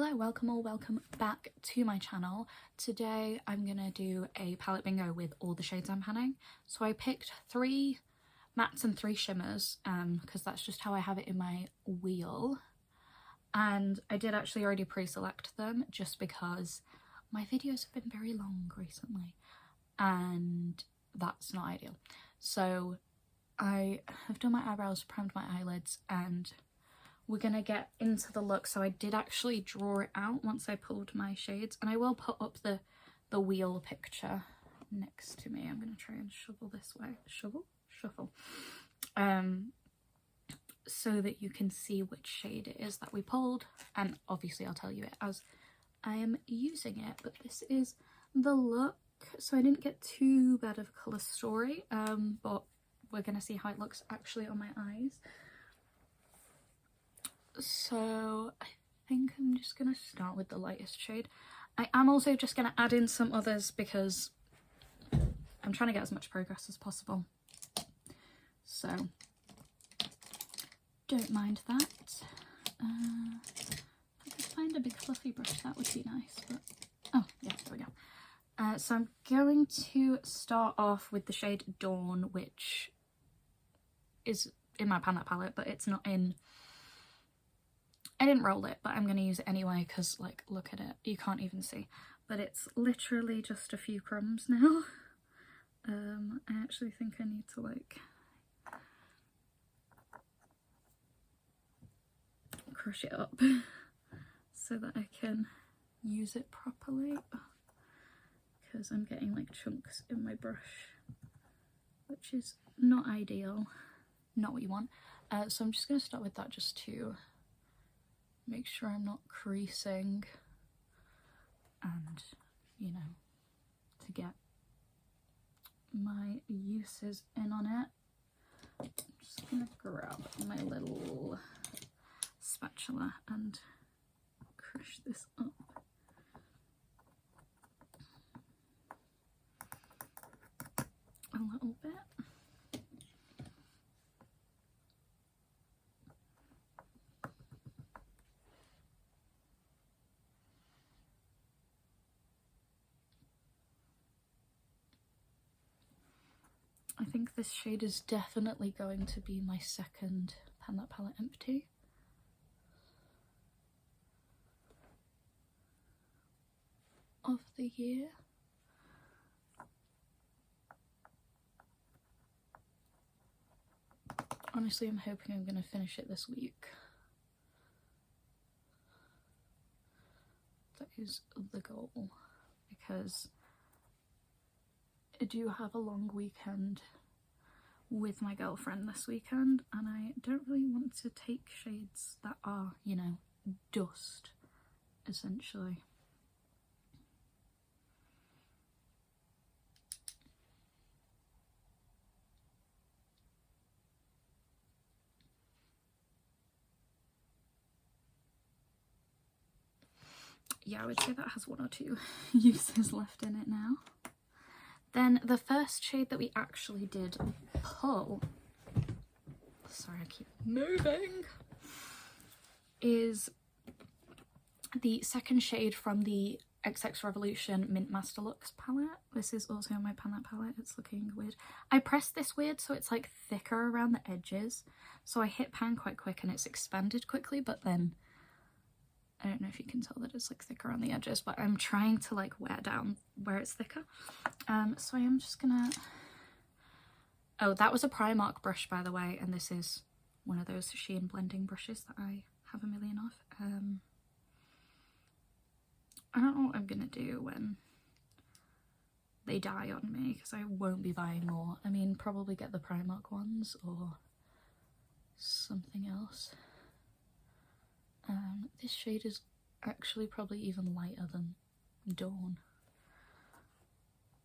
Hello, welcome back to my channel. Today I'm gonna do a palette bingo with all the shades I'm panning. So I picked 3 mattes and 3 shimmers because that's just how I have it in my wheel. And I did actually already pre-select them just because my videos have been very long recently and that's not ideal. So I have done my eyebrows, primed my eyelids, and we're gonna get into the look. So I did actually draw it out once I pulled my shades, and I will put up the wheel picture next to me. I'm gonna try and shuffle this way, shuffle, so that you can see which shade it is that we pulled, and obviously I'll tell you it as I am using it. But this is the look. So I didn't get too bad of a colour story, but we're gonna see how it looks actually on my eyes. So I think I'm just gonna start with the lightest shade. I am also just gonna add in some others because I'm trying to get as much progress as possible, so don't mind that. If I could find a big fluffy brush, that would be nice, but oh yeah, there we go. So I'm going to start off with the shade Dawn, which is in my Pan That palette, but it's not in. I didn't roll it, but I'm going to use it anyway because, like, look at it. You can't even see. But it's literally just a few crumbs now. I actually think I need to, like, crush it up so that I can use it properly. Because I'm getting, like, chunks in my brush, which is not ideal. Not what you want. So I'm just going to start with that just to make sure I'm not creasing and, you know, to get my uses in on it. I'm just gonna grab my little spatula and crush this up. A little bit. I think this shade is definitely going to be my second Pan That palette empty. Of the year. Honestly, I'm hoping I'm going to finish it this week. That is the goal, because I do have a long weekend with my girlfriend this weekend, and I don't really want to take shades that are, you know, dust, essentially. Yeah, I would say that has 1 or 2 uses left in it now. Then the first shade that we actually did pull, sorry I keep moving, is the second shade from the XX Revolution Mint Master Lux palette. This is also my Pan That palette. It's looking weird. I pressed this weird so it's like thicker around the edges, so I hit pan quite quick and it's expanded quickly, but then I don't know if you can tell that it's like thicker on the edges, but I'm trying to like wear down where it's thicker. So I am just gonna, oh, that was a Primark brush, by the way, and this is one of those Shein blending brushes that I have a million of. I don't know what I'm gonna do when they die on me, because I won't be buying more. I mean, probably get the Primark ones or something else. This shade is actually probably even lighter than Dawn.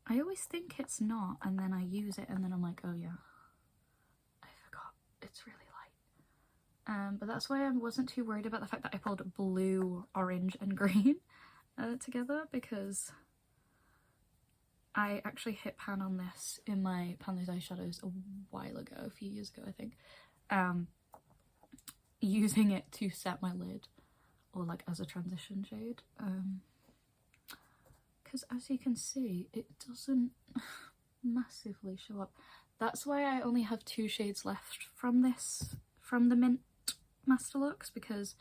I always think it's not, and then I use it and then I'm like, oh yeah, I forgot, it's really light. But that's why I wasn't too worried about the fact that I pulled blue, orange and green together, because I actually hit pan on this in my Pan These Eyeshadows a while ago, a few years ago I think, using it to set my lid or like as a transition shade, because as you can see it doesn't massively show up. That's why I only have 2 shades left from this, from the Mint Master Lux, because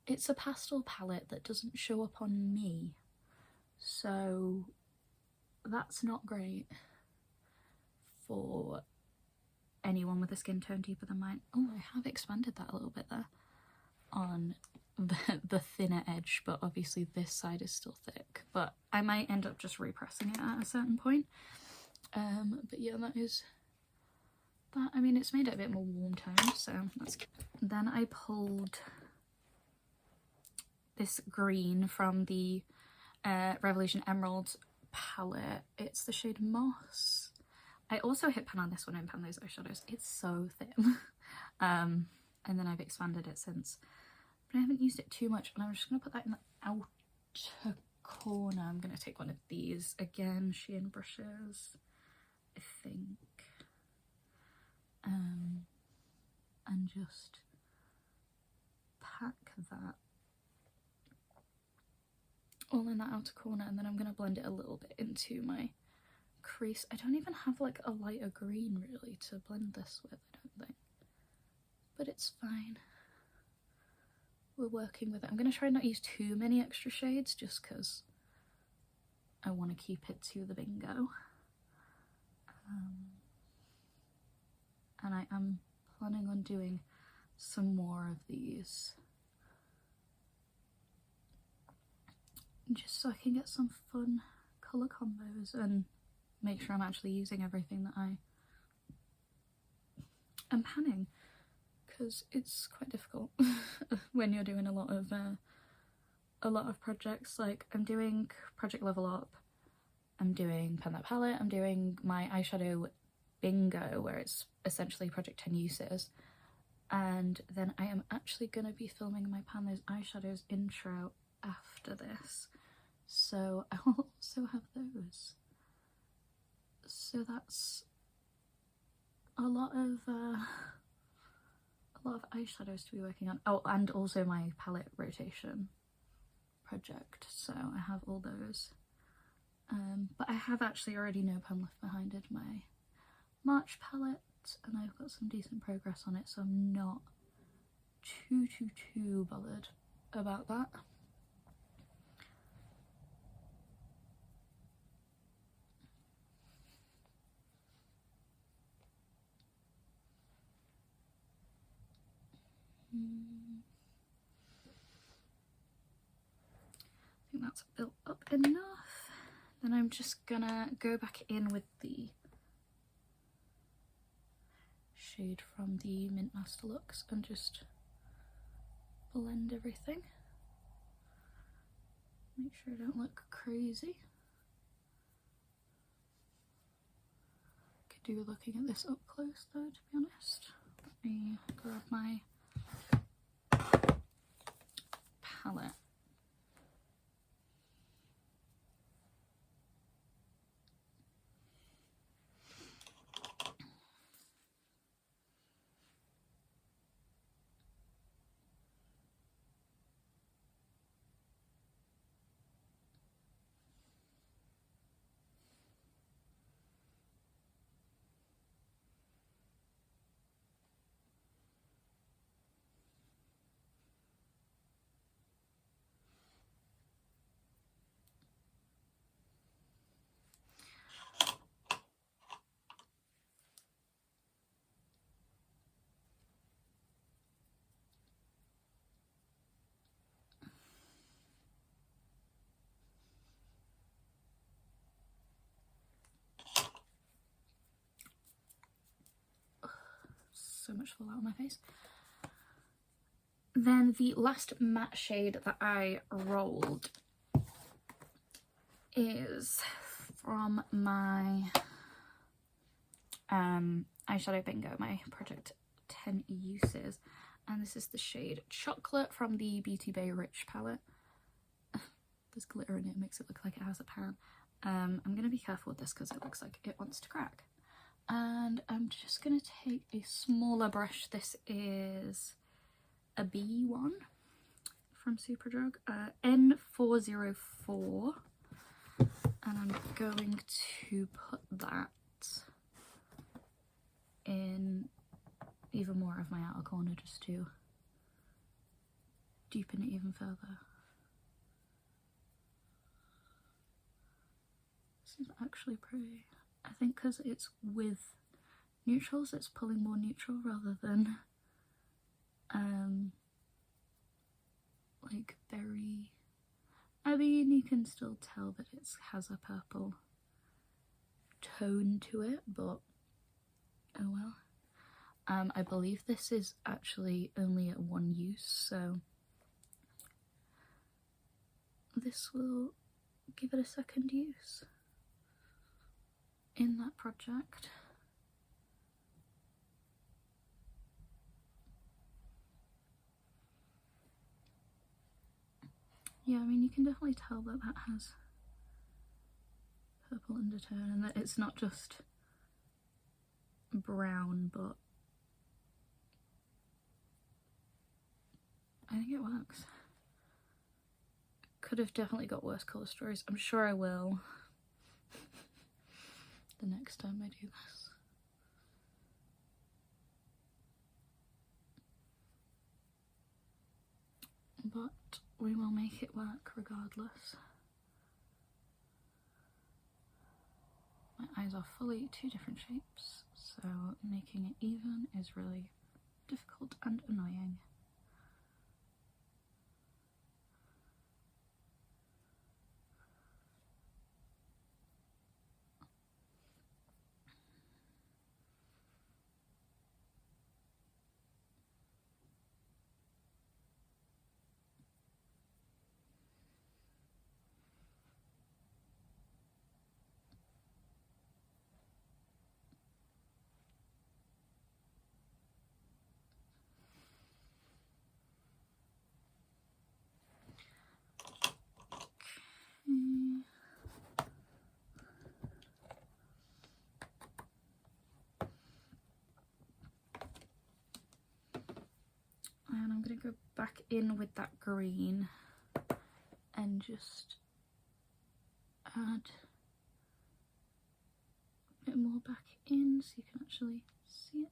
it's a pastel palette that doesn't show up on me, so that's not great for anyone with a skin tone deeper than mine. Oh, I have expanded that a little bit there on the thinner edge, but obviously this side is still thick, but I might end up just repressing it at a certain point. But yeah, that is that. I mean, it's made it a bit more warm toned, so that's good. Then I pulled this green from the Revolution Emerald palette. It's the shade Moss. I also hit pan on this one in Pan Those Eyeshadows. It's so thin. And then I've expanded it since, but I haven't used it too much, and I'm just going to put that in the outer corner. I'm going to take one of these, again, Shein brushes, I think, and just pack that all in that outer corner, and then I'm going to blend it a little bit into my crease. I don't even have like a lighter green really to blend this with, I don't think, but it's fine. We're working with it. I'm going to try and not use too many extra shades just because I want to keep it to the bingo. And I am planning on doing some more of these just so I can get some fun colour combos and make sure I'm actually using everything that I am panning, because it's quite difficult when you're doing a lot of projects. Like, I'm doing Project Level Up, I'm doing Pan That Palette, I'm doing my eyeshadow bingo where it's essentially Project 10 Uses, and then I am actually going to be filming my Pan Those Eyeshadows intro after this, so I will also have those. So that's a lot of eyeshadows to be working on. Oh, and also my palette rotation project, so I have all those. But I have actually already No Pan Left Behind my March palette, and I've got some decent progress on it, so I'm not too bothered about that. I think that's built up enough. Then I'm just gonna go back in with the shade from the Mint Master Lux and just blend everything. Make sure I don't look crazy. Could do looking at this up close though, to be honest. Let me grab my palette. So much fallout on my face. Then the last matte shade that I rolled is from my eyeshadow bingo, my Project 10 Uses, and this is the shade Chocolate from the Beauty Bay Rich palette. There's glitter in it, makes it look like it has a pan. I'm going to be careful with this because it looks like it wants to crack. And I'm just going to take a smaller brush. This is a B1 from Superdrug, N404, and I'm going to put that in even more of my outer corner just to deepen it even further. This is actually pretty. I think because it's with neutrals, it's pulling more neutral rather than like very, I mean, you can still tell that it has a purple tone to it, but oh well. I believe this is actually only at one use, so this will give it a second use in that project. Yeah, I mean, you can definitely tell that that has purple undertone and that it's not just brown, but I think it works. Could have definitely got worse colour stories. I'm sure I will the next time I do this. But we will make it work regardless. My eyes are fully two different shapes, so making it even is really difficult and annoying. And I'm going to go back in with that green and just add a bit more back in so you can actually see it.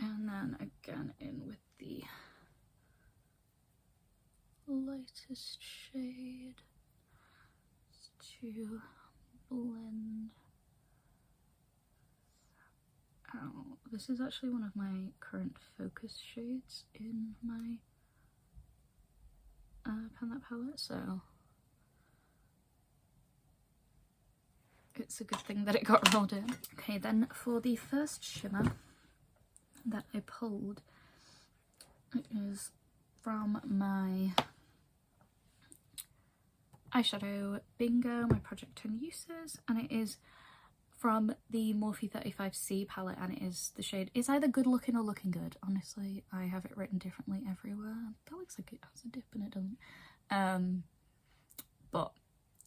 And then again in with the lightest shade to blend out. This is actually one of my current focus shades in my Pan That palette, so it's a good thing that it got rolled in. Okay, then for the first shimmer that I pulled, it is from my eyeshadow bingo, my Project 10 uses, and it is from the Morphe 35C palette, and it is the shade, it's either Good Looking or Looking Good. Honestly, I have it written differently everywhere. That looks like it has a dip and it doesn't. But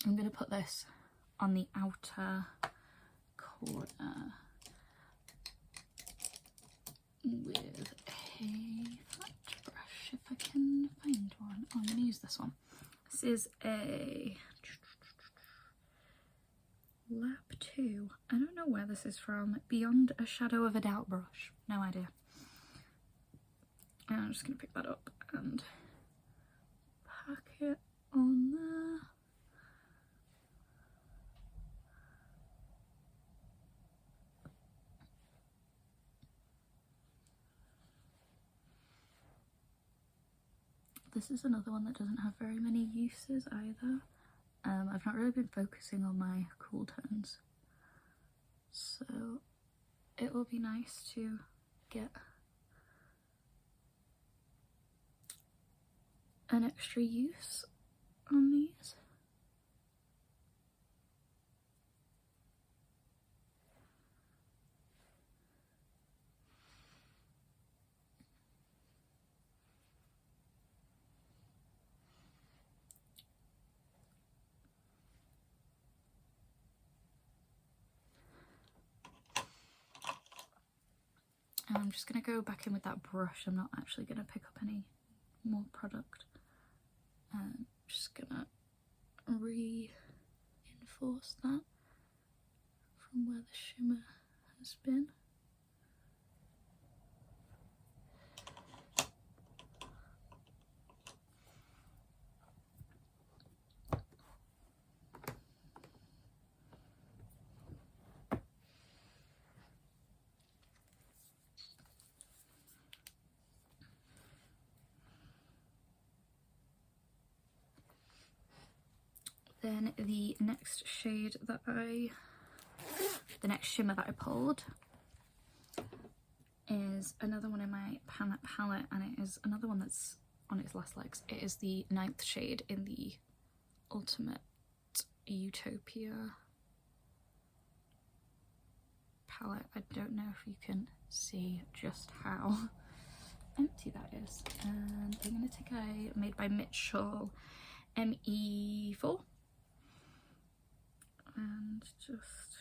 I'm going to put this on the outer corner with a flat brush, if I can find one. Oh, I'm going to use this one. This is a Lap 2. I don't know where this is from. Beyond a Shadow of a Doubt brush. No idea. And I'm just going to pick that up and pack it on there. This is another one that doesn't have very many uses either. I've not really been focusing on my cool tones, so it will be nice to get an extra use on these. And I'm just going to go back in with that brush. I'm not actually going to pick up any more product. I'm just going to reinforce that from where the shimmer has been. Then the next shade that the next shimmer that I pulled is another one in my Pan palette, and it is another one that's on its last legs. It is the 9th shade in the Ultimate Utopia palette. I don't know if you can see just how empty that is. And I'm going to take a Made by Mitchell ME4 and just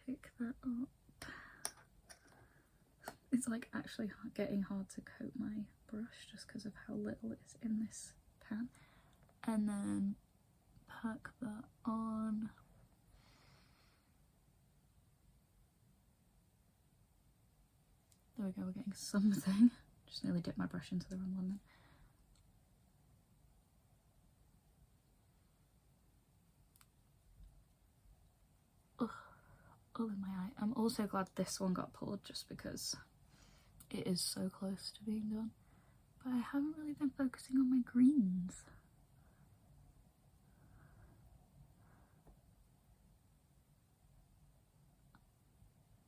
pick that up. It's like actually getting hard to coat my brush just because of how little is in this pan. And then pack that on. There we go, we're getting something. Just nearly dipped my brush into the wrong one then. All in my eye. I'm also glad this one got pulled just because it is so close to being done. But I haven't really been focusing on my greens.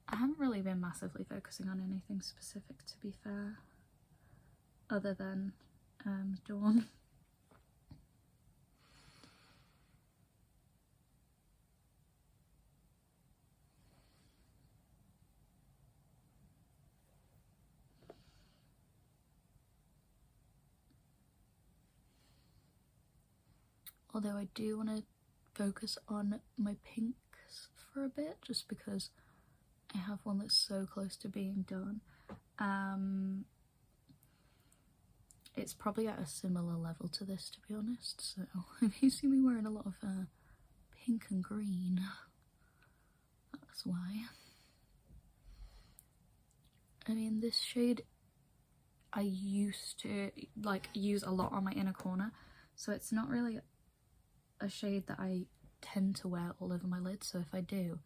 I haven't really been massively focusing on anything specific, to be fair, other than Dawn. Although I do want to focus on my pinks for a bit, just because I have one that's so close to being done. It's probably at a similar level to this, to be honest, so if you see me wearing a lot of pink and green, that's why. I mean, this shade I used to like use a lot on my inner corner, so it's not really a shade that I tend to wear all over my lids, so if I do,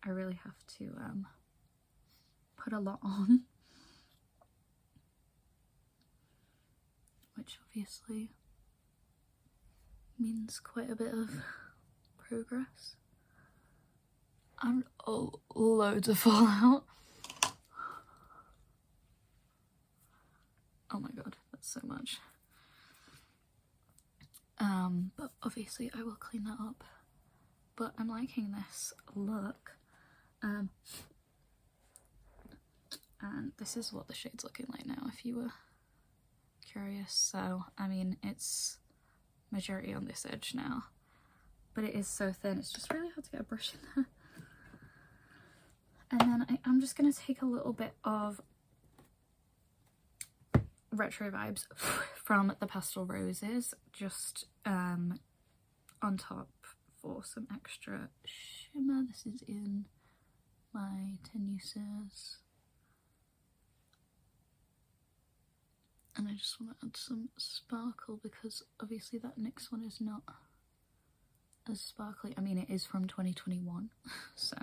I really have to put a lot on, which obviously means quite a bit of progress and loads of fallout. Oh my god, that's so much. But obviously I will clean that up. But I'm liking this look. And this is what the shade's looking like now, if you were curious. So, I mean, it's majority on this edge now, but it is so thin, it's just really hard to get a brush in there. And then I'm just going to take a little bit of retro vibes from the Pastel Roses, just on top for some extra shimmer. This is in my Tenuses. And I just want to add some sparkle because obviously that next one is not as sparkly. I mean, it is from 2021, so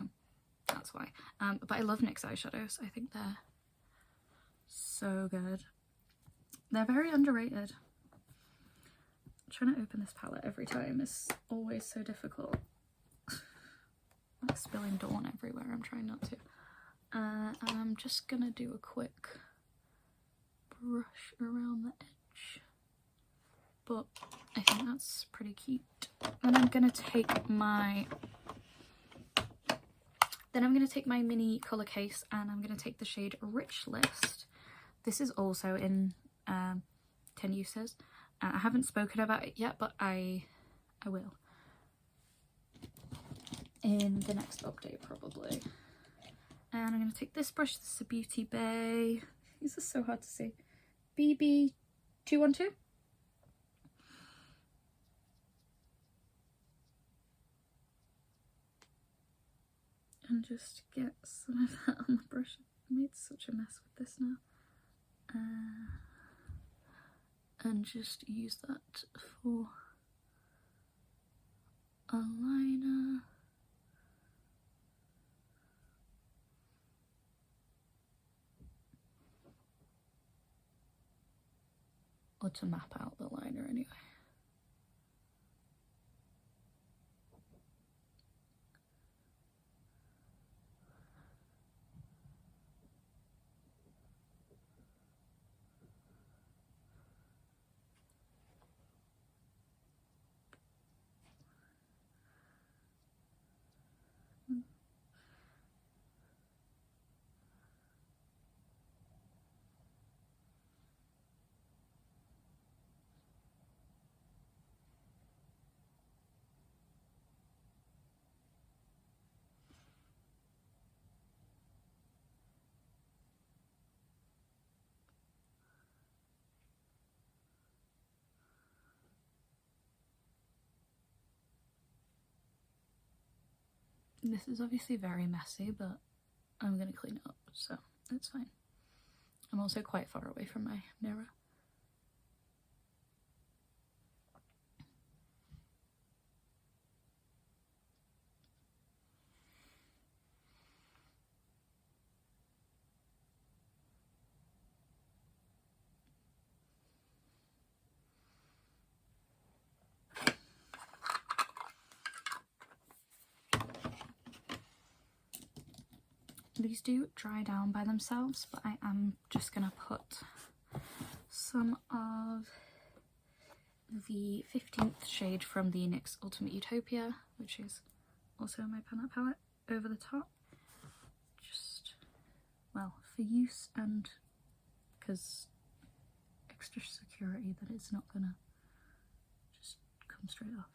that's why. But I love NYX eyeshadows. I think they're so good. They're very underrated. Trying to open this palette every time is always so difficult. like spilling Dawn everywhere. I'm trying not to. And I'm just gonna do a quick brush around the edge, but I think that's pretty cute. And I'm gonna take my mini colour case, and I'm gonna take the shade Rich List. This is also in 10 Uses. I haven't spoken about it yet, but I will in the next update probably. And I'm going to take this brush. This is a Beauty Bay. These are so hard to see. BB212. And just get some of that on the brush. I made such a mess with this now. And just use that for a liner. Or to map out the liner anyway. This is obviously very messy, but I'm going to clean it up, so it's fine. I'm also quite far away from my mirror. These do dry down by themselves, but I am just going to put some of the 15th shade from the NYX Ultimate Utopia, which is also in my Pan Art palette, over the top. Just, well, for use and because extra security that it's not going to just come straight off.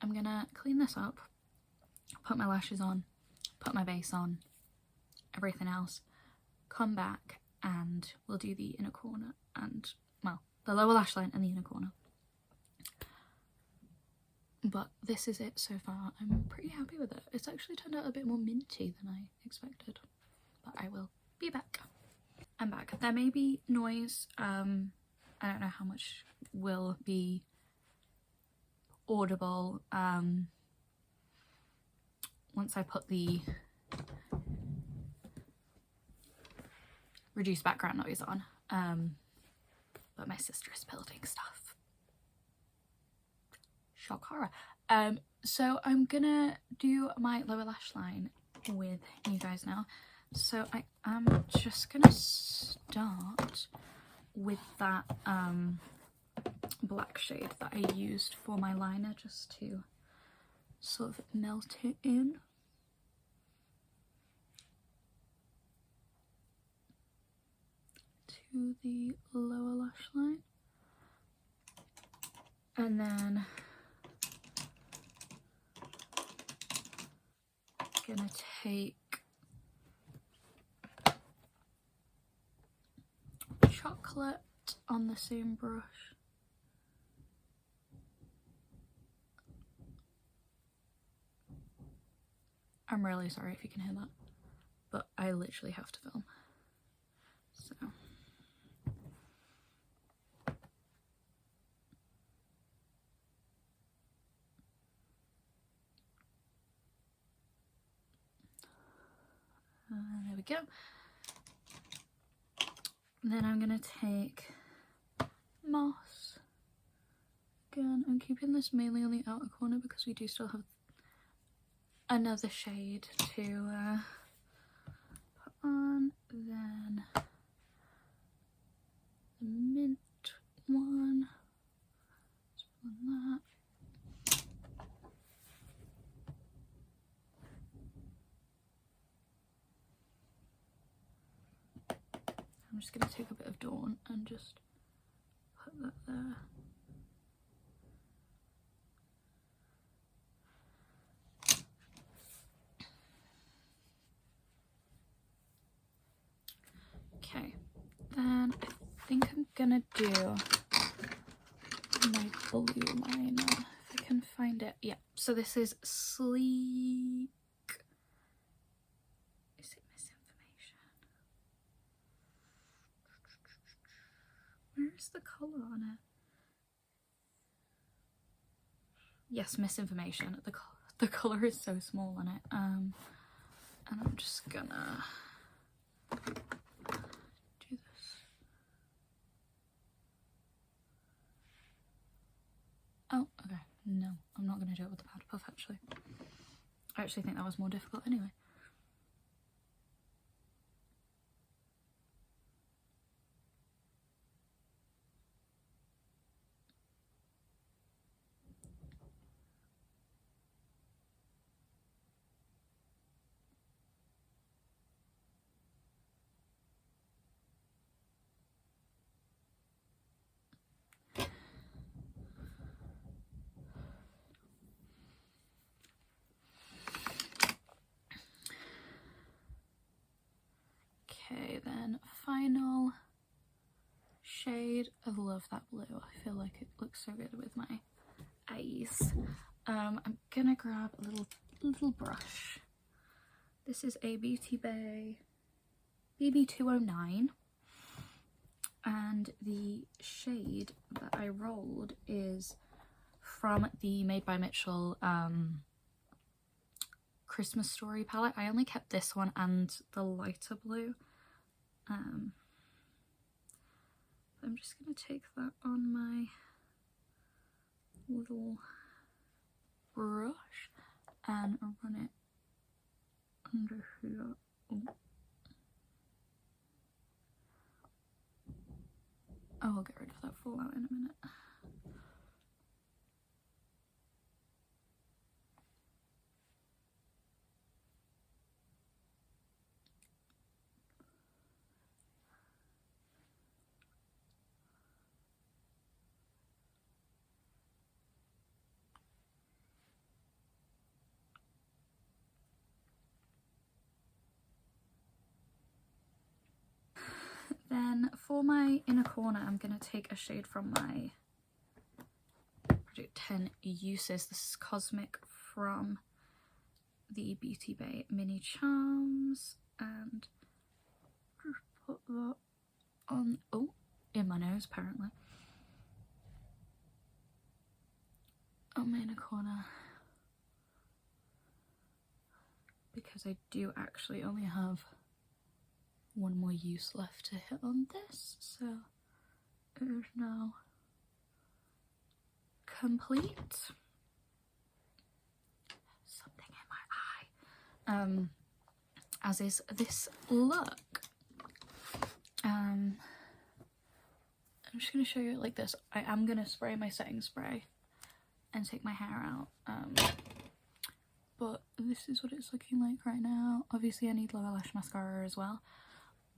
I'm gonna clean this up, put my lashes on, put my base on, everything else, come back and we'll do the inner corner and, well, the lower lash line and the inner corner. But this is it so far. I'm pretty happy with it. It's actually turned out a bit more minty than I expected, but I will be back. I'm back. There may be noise. I don't know how much will be audible once I put the reduced background noise on, but my sister is building stuff. Shock horror. So I'm gonna do my lower lash line with you guys now. So I am just gonna start with that black shade that I used for my liner, just to sort of melt it in. To the lower lash line. And then I'm gonna take on the same brush. I'm really sorry if you can hear that, but I literally have to film. So. There we go. And then I'm gonna take Moss. Again, I'm keeping this mainly on the outer corner because we do still have another shade to put on. Then the mint one. Let's put on that. I'm just going to take a bit of Dawn and just put that there. Okay, then I think I'm gonna do my blue liner, if I can find it. Yeah, so this is Sleek. Is it Misinformation? Where's the colour on it? Yes, Misinformation. The colour is so small on it. And I'm just gonna do this. Oh, okay. No, I'm not gonna do it with the powder puff actually. I actually think that was more difficult anyway. Okay, then final shade of Love That Blue. I feel like it looks so good with my eyes. I'm gonna grab a little brush. This is a Beauty Bay BB209, and the shade that I rolled is from the Made by Mitchell Christmas Story palette. I only kept this one and the lighter blue. I'm just gonna take that on my little brush and run it under here. Oh, I'll get rid of that fallout in a minute. Then for my inner corner, I'm going to take a shade from my Project 10 Uses. This is Cosmic from the Beauty Bay Mini Charms, and just put that on, oh, in my nose apparently. On my inner corner, because I do actually only have one more use left to hit on this, so it is now complete. Something in my eye. As is this look. I'm just gonna show you it like this. I am gonna spray my setting spray and take my hair out. But this is what it's looking like right now. Obviously I need lower lash mascara as well,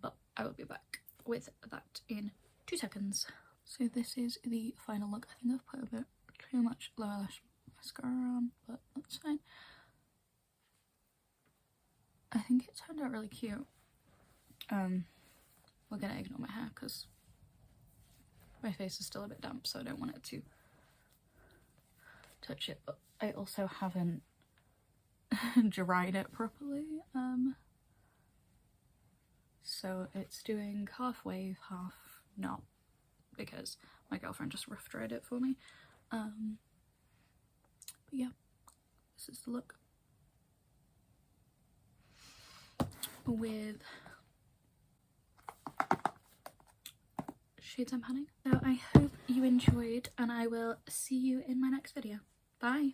but I will be back with that in 2 seconds. So this is the final look. I think I've put a bit too much lower lash mascara on, but that's fine. I think it turned out really cute. We're gonna ignore my hair because My face is still a bit damp, so I don't want it to touch it, but I also haven't dried it properly, so it's doing half wave, half not, because my girlfriend just rough dried it for me. But yeah, this is the look with shades I'm panning. So I hope you enjoyed, and I will see you in my next video. Bye!